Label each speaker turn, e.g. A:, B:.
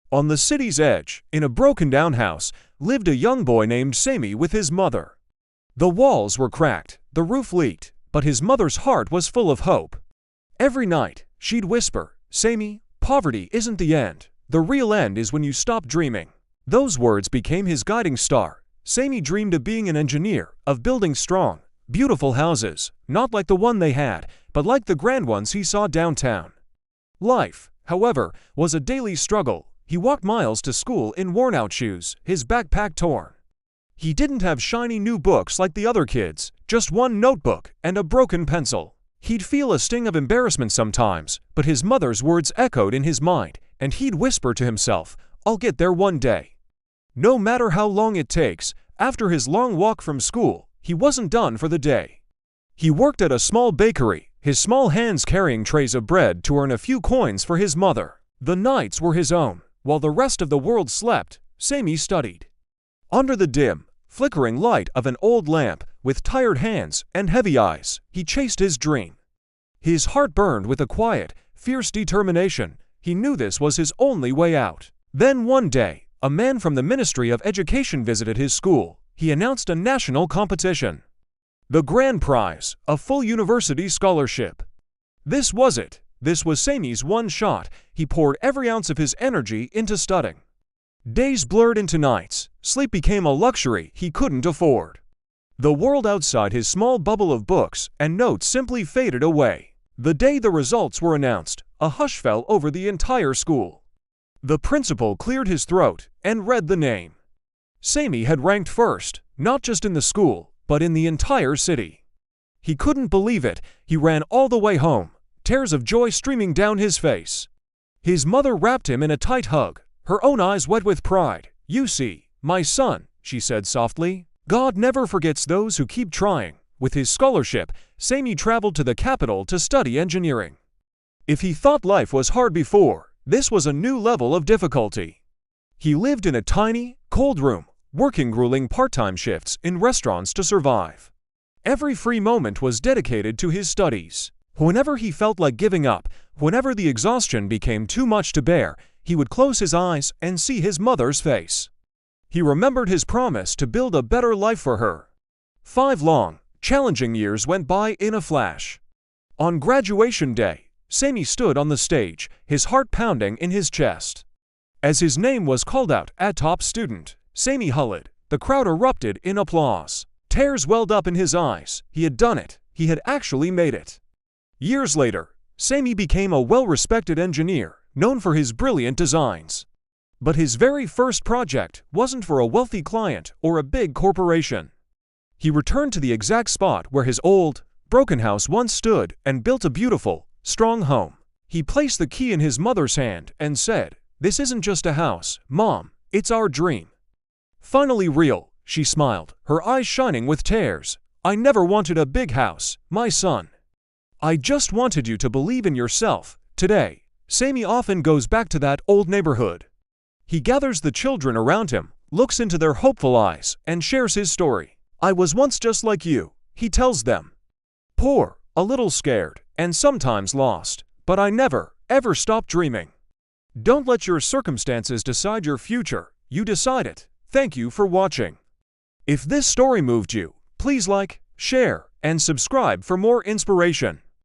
A: On the city's edge, in a broken-down house, lived a young boy named Sami with his mother. The walls were cracked, the roof leaked, but his mother's heart was full of hope. Every night, she'd whisper, "Sami, poverty isn't the end. The real end is when you stop dreaming." Those words became his guiding star. Sami dreamed of being an engineer, of building strong, beautiful houses, not like the one they had, but like the grand ones he saw downtown. Life, however, was a daily struggle. He walked miles to school in worn-out shoes, his backpack torn. He didn't have shiny new books like the other kids, just one notebook and a broken pencil. He'd feel a sting of embarrassment sometimes, but his mother's words echoed in his mind, and he'd whisper to himself, "I'll get there one day." No matter how long it takes, after his long walk from school, he wasn't done for the day. He worked at a small bakery, his small hands carrying trays of bread to earn a few coins for his mother. The nights were his own. While the rest of the world slept, Sami studied. Under the dim, flickering light of an old lamp, with tired hands and heavy eyes, he chased his dream. His heart burned with a quiet, fierce determination. He knew this was his only way out. Then one day, a man from the Ministry of Education visited his school. He announced a national competition. The grand prize, a full university scholarship. This was it. This was Sami's one shot. He poured every ounce of his energy into studying. Days blurred into nights. Sleep became a luxury he couldn't afford. The world outside his small bubble of books and notes simply faded away. The day the results were announced, a hush fell over the entire school. The principal cleared his throat and read the name. Sami had ranked first, not just in the school, but in the entire city. He couldn't believe it. He ran all the way home, tears of joy streaming down his face. His mother wrapped him in a tight hug, her own eyes wet with pride. "You see, my son," she said softly, "God never forgets those who keep trying." With his scholarship, Sami traveled to the capital to study engineering. If he thought life was hard before, this was a new level of difficulty. He lived in a tiny, cold room, working grueling part-time shifts in restaurants to survive. Every free moment was dedicated to his studies. Whenever he felt like giving up, whenever the exhaustion became too much to bear, he would close his eyes and see his mother's face. He remembered his promise to build a better life for her. 5 long, challenging years went by in a flash. On graduation day, Sami stood on the stage, his heart pounding in his chest. As his name was called out as top student, Sami huddled. The crowd erupted in applause. Tears welled up in his eyes. He had done it. He had actually made it. Years later, Sami became a well-respected engineer, known for his brilliant designs. But his very first project wasn't for a wealthy client or a big corporation. He returned to the exact spot where his old, broken house once stood and built a beautiful, strong home. He placed the key in his mother's hand and said, "This isn't just a house, Mom, it's our dream." "Finally real," she smiled, her eyes shining with tears. "I never wanted a big house, my son. I just wanted you to believe in yourself." Today, Sami often goes back to that old neighborhood. He gathers the children around him, looks into their hopeful eyes, and shares his story. "I was once just like you," he tells them. "Poor, a little scared, and sometimes lost, but I never, ever stopped dreaming." Don't let your circumstances decide your future. You decide it. Thank you for watching. If this story moved you, please like, share, and subscribe for more inspiration.